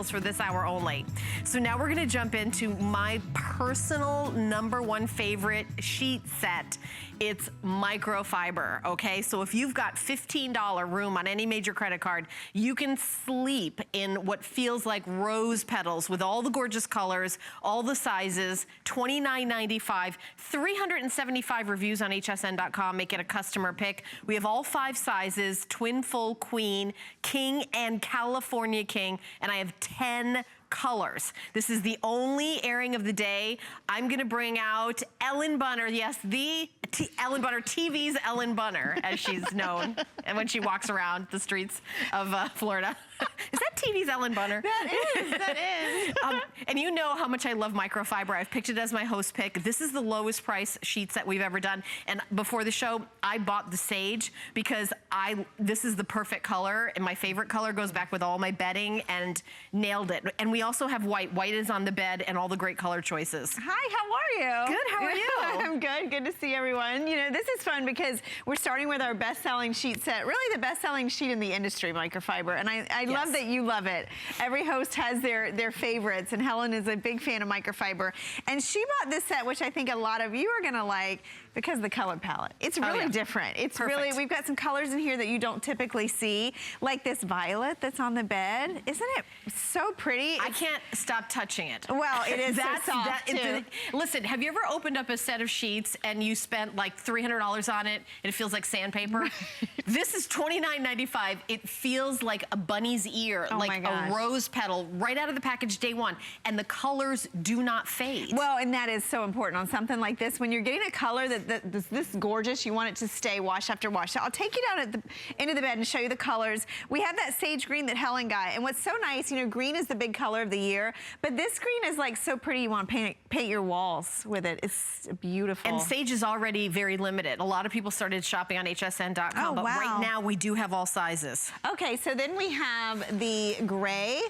deals for this hour only. So now we're gonna jump into my personal #1 favorite sheet set. It's microfiber, okay? So if you've got $15 room on any major credit card, you can sleep in what feels like rose petals with all the gorgeous colors, all the sizes, $29.95, 375 reviews on hsn.com, make it a customer pick. We have all 5 sizes, twin, full, queen, king, and California king, and I have 10 colors. This is the only airing of the day. I'm gonna bring out Ellen Bunner, yes, the Ellen Bunner, TV's Ellen Bunner, as she's known, and when she walks around the streets of Florida. Is that TV's Ellen Bunner? That is. And you know how much I love microfiber. I've picked it as my host pick. This is the lowest price sheets that we've ever done. And before the show, I bought the sage because this is the perfect color, and my favorite color goes back with all my bedding, and nailed it. And we also have white. White is on the bed, and all the great color choices. Hi, how are you? Good, how are you? I'm good, good to see everyone. You know, this is fun because we're starting with our best-selling sheet set, really the best-selling sheet in the industry, microfiber. And I love that you love it. Every host has their favorites, and Helen is a big fan of microfiber. And she bought this set, which I think a lot of you are gonna like because of the color palette. It's really different. It's really, we've got some colors in here that you don't typically see, like this violet that's on the bed. Isn't it so pretty? I can't stop touching it. Well, it is so soft too. Listen, have you ever opened up a set of sheets and you spent like $300 on it and it feels like sandpaper? This is $29.95. It feels like a bunny's ear, like a rose petal, right out of the package day one. And the colors do not fade. Well, and that is so important on something like this. When you're getting a color that's this gorgeous, you want it to stay wash after wash. So I'll take you down at the end of the bed and show you the colors. We have that sage green that Helen got. And what's so nice, you know, green is the big color of the year, but this green is like so pretty, you want to paint your walls with it. It's beautiful. And sage is already very limited. A lot of people started shopping on hsn.com, but right now we do have all sizes. Okay, so then we have the gray,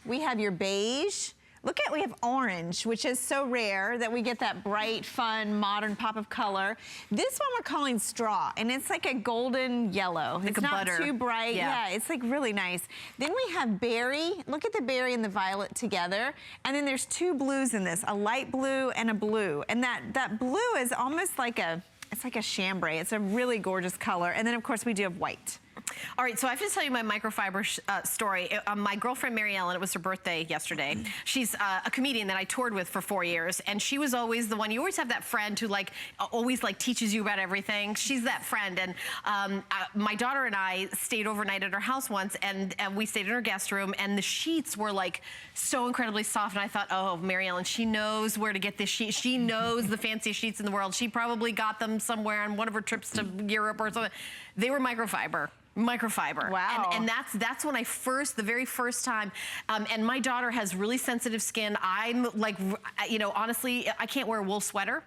we have your beige. Look at, we have orange, which is so rare that we get that bright, fun, modern pop of color. This one we're calling straw, and it's like a golden yellow. Like it's not butter. Too bright. Yeah, it's like really nice. Then we have berry. Look at the berry and the violet together. And then there's 2 blues in this, a light blue and a blue. And that blue is almost like it's like a chambray. It's a really gorgeous color. And then of course we do have white. All right, so I have to tell you my microfiber story. My girlfriend, Mary Ellen, it was her birthday yesterday. She's a comedian that I toured with for 4 years, and she was always the one, you always have that friend who always teaches you about everything. She's that friend, and my daughter and I stayed overnight at her house once, and we stayed in her guest room, and the sheets were so incredibly soft, and I thought, oh, Mary Ellen, she knows where to get this sheet. She knows the fanciest sheets in the world. She probably got them somewhere on one of her trips to Europe or something. They were microfiber. Wow. And that's when the very first time, and my daughter has really sensitive skin. I'm honestly, I can't wear a wool sweater.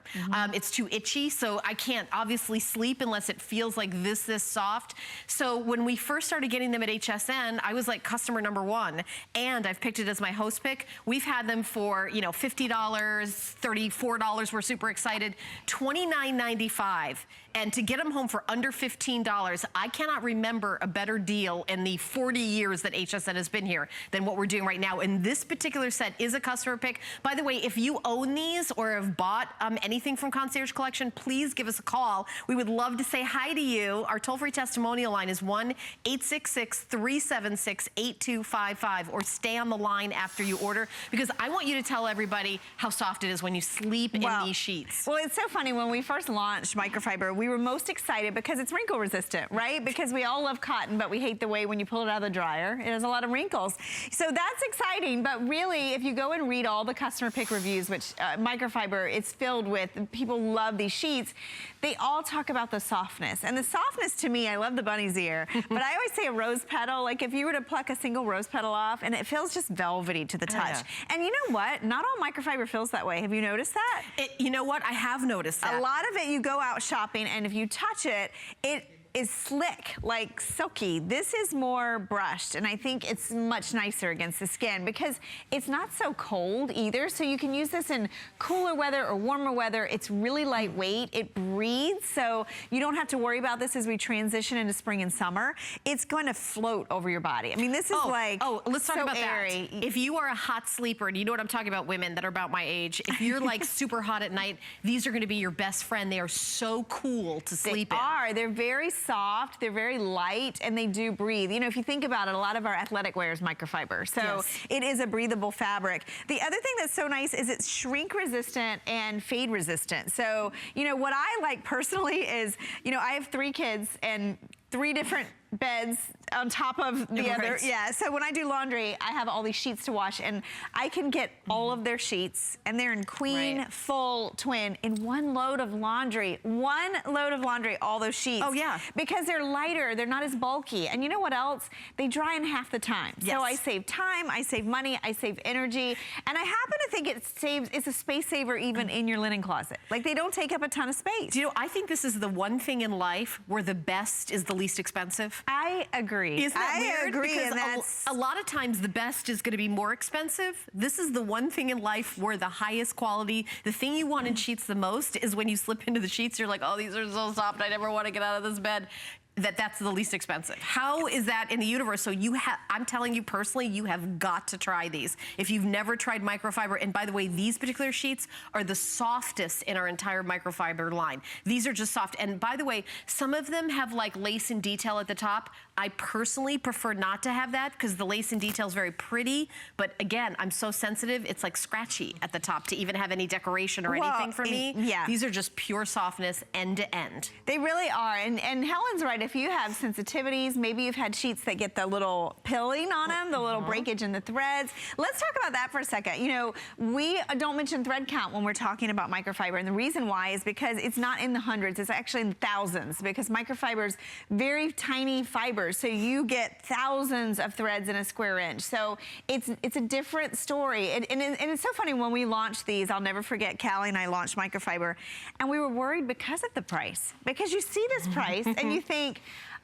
It's too itchy, so I can't obviously sleep unless it feels like this soft. So when we first started getting them at HSN, I was like customer #1, and I've picked it as my host pick. We've had them for, $50, $34, we're super excited, $29.95. And to get them home for under $15, I cannot remember a better deal in the 40 years that HSN has been here than what we're doing right now. And this particular set is a customer pick. By the way, if you own these or have bought anything from Concierge Collection, please give us a call. We would love to say hi to you. Our toll-free testimonial line is 1-866-376-8255, or stay on the line after you order, because I want you to tell everybody how soft it is when you sleep in these sheets. Well, it's so funny. When we first launched microfiber, we were most excited because it's wrinkle resistant, right? Because we all love cotton, but we hate the way when you pull it out of the dryer, it has a lot of wrinkles. So that's exciting, but really, if you go and read all the customer pick reviews, which microfiber is filled with, people love these sheets, they all talk about the softness. And the softness, to me, I love the bunny's ear, but I always say a rose petal, like if you were to pluck a single rose petal off, and it feels just velvety to the touch. And you know what? Not all microfiber feels that way. Have you noticed that? You know what? I have noticed that. A lot of it, you go out shopping, and if you touch it, is slick, like silky. This is more brushed, and I think it's much nicer against the skin because it's not so cold either, so you can use this in cooler weather or warmer weather. It's really lightweight. It breathes, so you don't have to worry about this as we transition into spring and summer. It's going to float over your body. I mean, this is let's talk about airy. that. If you are a hot sleeper, and you know what I'm talking about, women that are about my age, if you're like super hot at night, these are going to be your best friend. They are so cool to sleep in. They are. They're very soft, they're very light, and they do breathe. You know, if you think about it, a lot of our athletic wear is microfiber, so it is a breathable fabric. The other thing that's so nice is it's shrink resistant and fade resistant. So, you know, what I like personally is, you know, I have 3 kids and 3 different beds on top of the other. Yeah, so when I do laundry, I have all these sheets to wash, and I can get all of their sheets, and they're in queen, full, twin, in one load of laundry. One load of laundry, all those sheets. Oh, yeah. Because they're lighter, they're not as bulky. And you know what else? They dry in half the time. Yes. So I save time, I save money, I save energy, and I happen to think it's a space saver even in your linen closet. Like, they don't take up a ton of space. Do you know, I think this is the one thing in life where the best is the least expensive. I agree. Isn't that weird? Agree, because and that's a lot of times the best is going to be more expensive. This is the one thing in life where the highest quality, the thing you want in sheets the most is when you slip into the sheets, you're like, oh, these are so soft, I never want to get out of this bed. That's the least expensive. How is that in the universe? So I'm telling you personally, you have got to try these. If you've never tried microfiber, and by the way, these particular sheets are the softest in our entire microfiber line. These are just soft. And by the way, some of them have like lace and detail at the top. I personally prefer not to have that because the lace and detail is very pretty. But again, I'm so sensitive, it's like scratchy at the top to even have any decoration or anything for me. Yeah. These are just pure softness end to end. They really are. And Helen's right. If you have sensitivities, maybe you've had sheets that get the little pilling on them, the little breakage in the threads. Let's talk about that for a second. You know, we don't mention thread count when we're talking about microfiber, and the reason why is because it's not in the hundreds, it's actually in thousands, because microfiber is very tiny fibers, so you get thousands of threads in a square inch. So it's a different story. And it's so funny, when we launched these, I'll never forget, Callie and I launched microfiber, and we were worried because of the price. Because you see this price and you think,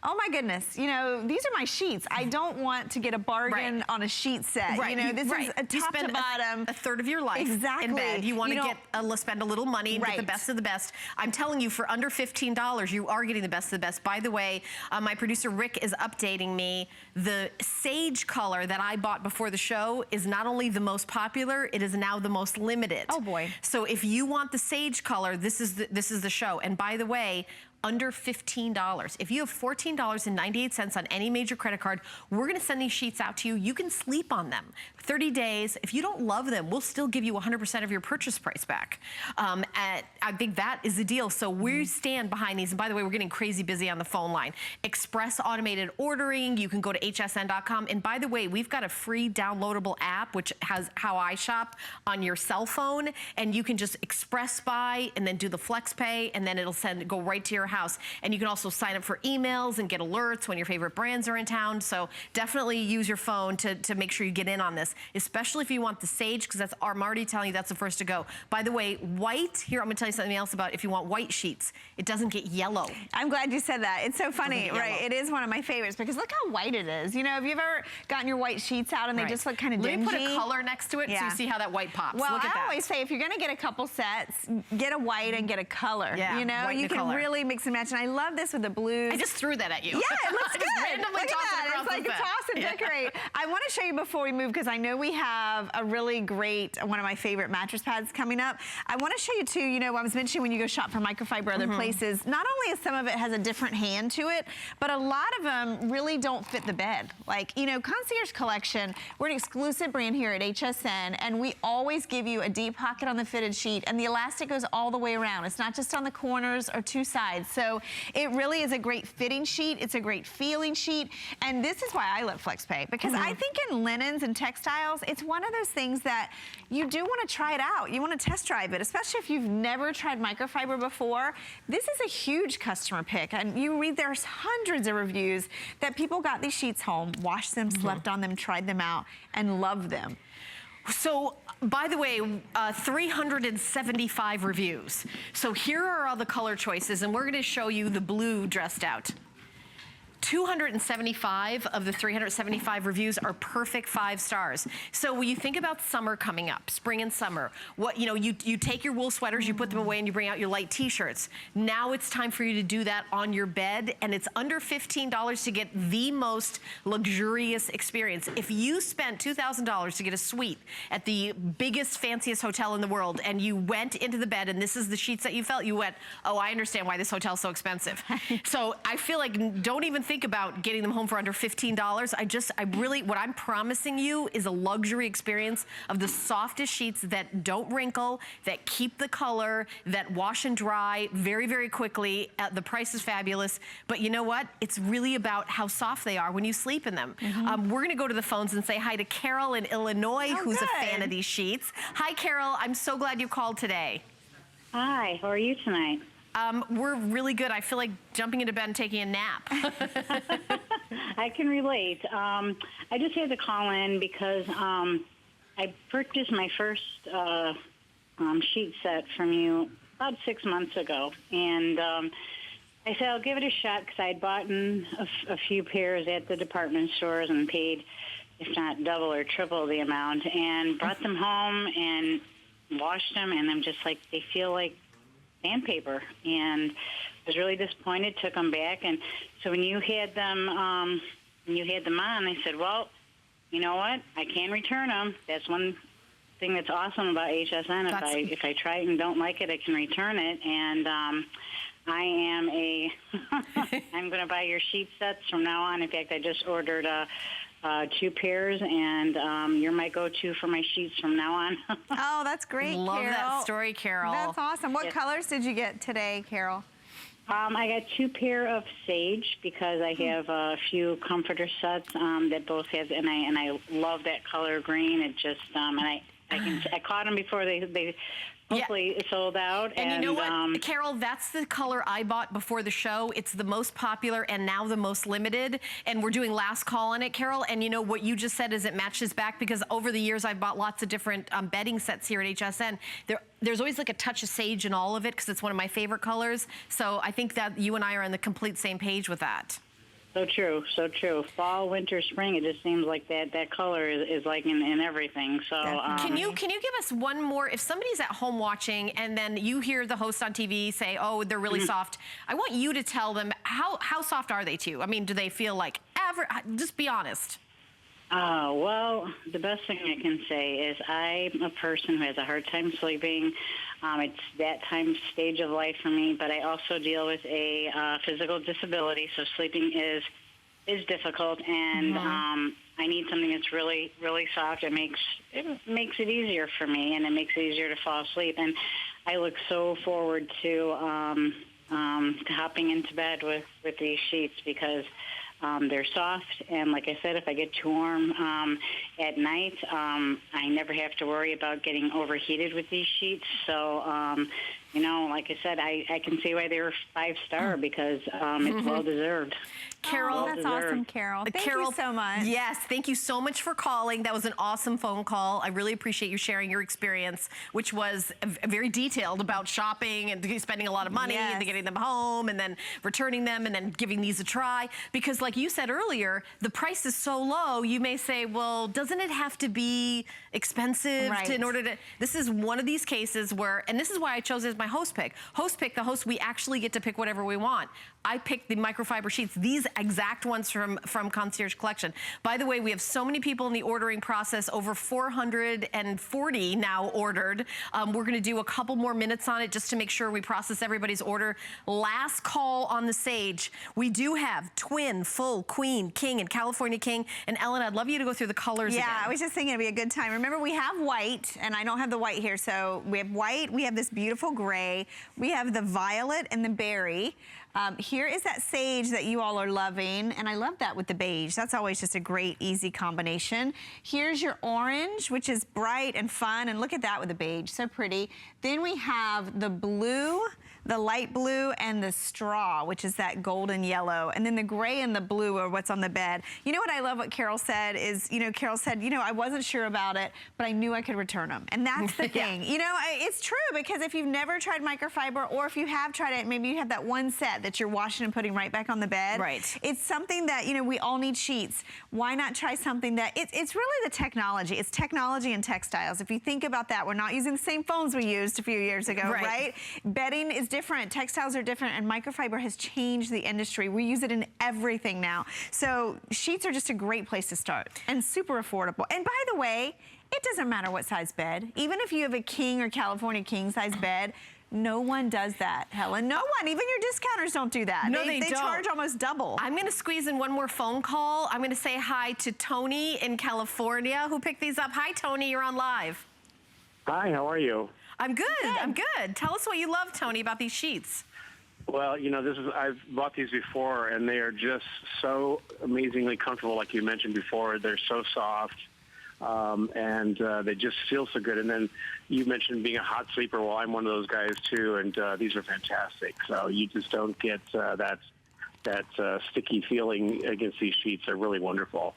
oh my goodness, you know, these are my sheets. I don't want to get a bargain on a sheet set. You know, this is a top to bottom. A third of your life in bed. You want to spend a little money and get the best of the best. I'm telling you, for under $15, you are getting the best of the best. By the way, my producer Rick is updating me. The sage color that I bought before the show is not only the most popular, it is now the most limited. Oh boy. So if you want the sage color, this is the show. And by the way, under $15. If you have $14.98 on any major credit card, we're gonna send these sheets out to you. You can sleep on them 30 days. If you don't love them, we'll still give you 100% of your purchase price back. I think that is the deal. So we stand behind these. And by the way, we're getting crazy busy on the phone line. Express automated ordering. You can go to hsn.com. And by the way, we've got a free downloadable app, which has How I Shop on your cell phone. And you can just express buy and then do the flex pay, and then it'll go right to your house. And you can also sign up for emails and get alerts when your favorite brands are in town. So definitely use your phone to make sure you get in on this, especially if you want the sage, because I'm already telling you that's the first to go. By the way, white, here, I'm gonna tell you something else about if you want white sheets, it doesn't get yellow. I'm glad you said that. It's so funny, right? It is one of my favorites because look how white it is. You know, have you ever gotten your white sheets out and they just look kind of dingy? Let me put a color next to it so you see how that white pops. Well, look at I always say if you're gonna get a couple sets, get a white and get a color. Yeah, you know, you can really mix and match. And I love this with the blues. I just threw that at you. Yeah, it looks good. Randomly look at that. It's like a toss and decorate. I want to show you before we move, because I know we have a really great, one of my favorite mattress pads coming up. I want to show you too, you know, I was mentioning when you go shop for microfiber other places, not only is some of it has a different hand to it, but a lot of them really don't fit the bed. Like, you know, Concierge Collection, we're an exclusive brand here at HSN, and we always give you a deep pocket on the fitted sheet, and the elastic goes all the way around. It's not just on the corners or two sides. So it really is a great fitting sheet. It's a great feeling sheet. And this is why I love FlexPay, because I think in linens and textiles, it's one of those things that you do want to try it out. You want to test drive it, especially if you've never tried microfiber before. This is a huge customer pick. And you read there's hundreds of reviews that people got these sheets home, washed them, slept on them, tried them out, and loved them. So, by the way, 375 reviews. So here are all the color choices, and we're gonna show you the blue dressed out. 275 of the 375 reviews are perfect 5 stars. So when you think about summer coming up, spring and summer, what you take your wool sweaters, you put them away, and you bring out your light t-shirts. Now it's time for you to do that on your bed, and it's under $15 to get the most luxurious experience. If you spent $2,000 to get a suite at the biggest, fanciest hotel in the world, and you went into the bed and this is the sheets that you felt, you went, oh, I understand why this hotel's so expensive. So I feel like don't even think about getting them home for under $15. I really, what I'm promising you is a luxury experience of the softest sheets that don't wrinkle, that keep the color, that wash and dry very, very quickly. The price is fabulous, but you know what? It's really about how soft they are when you sleep in them. We're gonna go to the phones and say hi to Carol in Illinois, who's a fan of these sheets. Hi, Carol, I'm so glad you called today. Hi, how are you tonight? We're really good. I feel like jumping into bed and taking a nap. I can relate. I just had to call in because I purchased my first sheet set from you about 6 months ago. And I said I'll give it a shot because I had bought a few pairs at the department stores and paid, if not double or triple the amount, and brought them home and washed them, and I'm just like, they feel like sandpaper, and I was really disappointed. Took them back, and so when you had them on, I said, well, you know what? I can return them. That's one thing that's awesome about HSN. If I try it and don't like it, I can return it, and I'm going to buy your sheet sets from now on. In fact, I just ordered 2 pairs, and you're my go-to for my sheets from now on. Oh, that's great, Love Carol. that story, Carol. That's awesome. What colors did you get today, Carol? I got 2 pair of sage because I have a few comforter sets that both have, and I love that color green. It just and I caught them before they hopefully sold out. And you know what, Carol, that's the color I bought before the show. It's the most popular and now the most limited. And we're doing last call on it, Carol. And you know what you just said is it matches back, because over the years I've bought lots of different bedding sets here at HSN. There's always like a touch of sage in all of it because it's one of my favorite colors. So I think that you and I are on the complete same page with that. So true, so true. Fall, winter, spring, it just seems like that color is like in everything. So can you give us one more? If somebody's at home watching and then you hear the host on TV say, oh, they're really soft, I want you to tell them how soft are they to you? I mean, do they feel like just be honest. Well, the best thing I can say is I'm a person who has a hard time sleeping. It's that stage of life for me, but I also deal with a physical disability, so sleeping is difficult, and I need something that's really, really soft. It makes it easier for me, and it makes it easier to fall asleep. And I look so forward to hopping into bed with these sheets because they're soft, and like I said, if I get too warm at night, I never have to worry about getting overheated with these sheets. So, you know, like I said, I can see why they were 5-star because it's well-deserved. Carol, that's awesome, Carol. Thank you so much. Yes, thank you so much for calling. That was an awesome phone call. I really appreciate you sharing your experience, which was very detailed about shopping and spending a lot of money and getting them home and then returning them and then giving these a try. Because like you said earlier, the price is so low, you may say, well, doesn't it have to be expensive in order to... This is one of these cases where, and this is why I chose it as my host pick. The host, we actually get to pick whatever we want. I picked the microfiber sheets, these exact ones from Concierge Collection. By the way, we have so many people in the ordering process, over 440 now ordered. We're gonna do a couple more minutes on it just to make sure we process everybody's order. Last call on the sage. We do have twin, full, queen, king, and California king. And Ellen, I'd love you to go through the colors again. Yeah, I was just thinking it'd be a good time. Remember, we have white, and I don't have the white here, so we have white, we have this beautiful gray, we have the violet and the berry. Here is that sage that you all are loving, and I love that with the beige. That's always just a great, easy combination. Here's your orange, which is bright and fun, and look at that with the beige, so pretty. Then we have the blue, the light blue and the straw, which is that golden yellow. And then the gray and the blue are what's on the bed. You know what I love what Carol said is, Carol said, I wasn't sure about it, but I knew I could return them. And that's the thing. It's true, because if you've never tried microfiber, or if you have tried it, maybe you have that one set that you're washing and putting right back on the bed. Right. It's something that, we all need sheets. Why not try something that, it's really the technology. It's technology and textiles. If you think about that, we're not using the same phones we used a few years ago, right? Bedding is different, textiles are different, and microfiber has changed the industry. We use it in everything now. So sheets are just a great place to start, and super affordable. And by the way, it doesn't matter what size bed. Even if you have a king or California king size bed, no one does that, Helen. No one. Even your discounters don't do that. No, they don't. They charge almost double. I'm going to squeeze in one more phone call. I'm going to say hi to Tony in California who picked these up. Hi, Tony. You're on live. Hi, how are you? I'm good. I'm good. Tell us what you love, Tony, about these sheets. Well, I've bought these before, and they are just so amazingly comfortable, like you mentioned before. They're so soft, and they just feel so good. And then you mentioned being a hot sleeper. Well, I'm one of those guys, too, and these are fantastic. So you just don't get that sticky feeling against these sheets. They're really wonderful.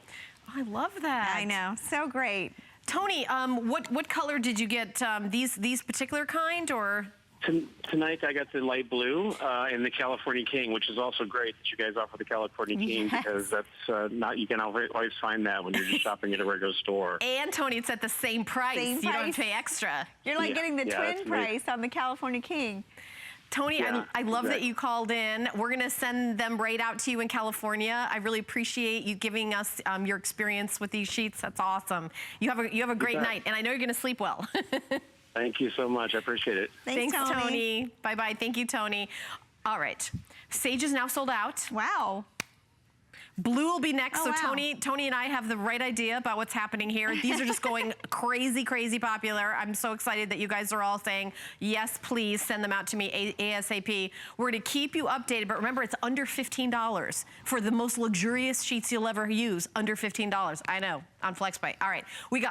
Oh, I love that. I know. So great. Tony, what color did you get? These particular kind, or? Tonight I got the light blue and the California King, which is also great that you guys offer the California King, because that's you can always find that when you're just shopping at a regular store. And Tony, it's at the same price. You don't pay extra. You're like getting the twin price on the California King. Tony, I love that you called in. We're going to send them right out to you in California. I really appreciate you giving us your experience with these sheets. That's awesome. You have a great night, and I know you're going to sleep well. Thank you so much. I appreciate it. Thanks, Tony. Bye-bye. Thank you, Tony. All right. Sage is now sold out. Wow. Blue will be next. Oh, so wow. Tony and I have the right idea about what's happening here. These are just going crazy, crazy popular. I'm so excited that you guys are all saying, yes, please send them out to me ASAP. We're going to keep you updated, but remember, it's under $15 for the most luxurious sheets you'll ever use, under $15. I know, on FlexBite. All right, we got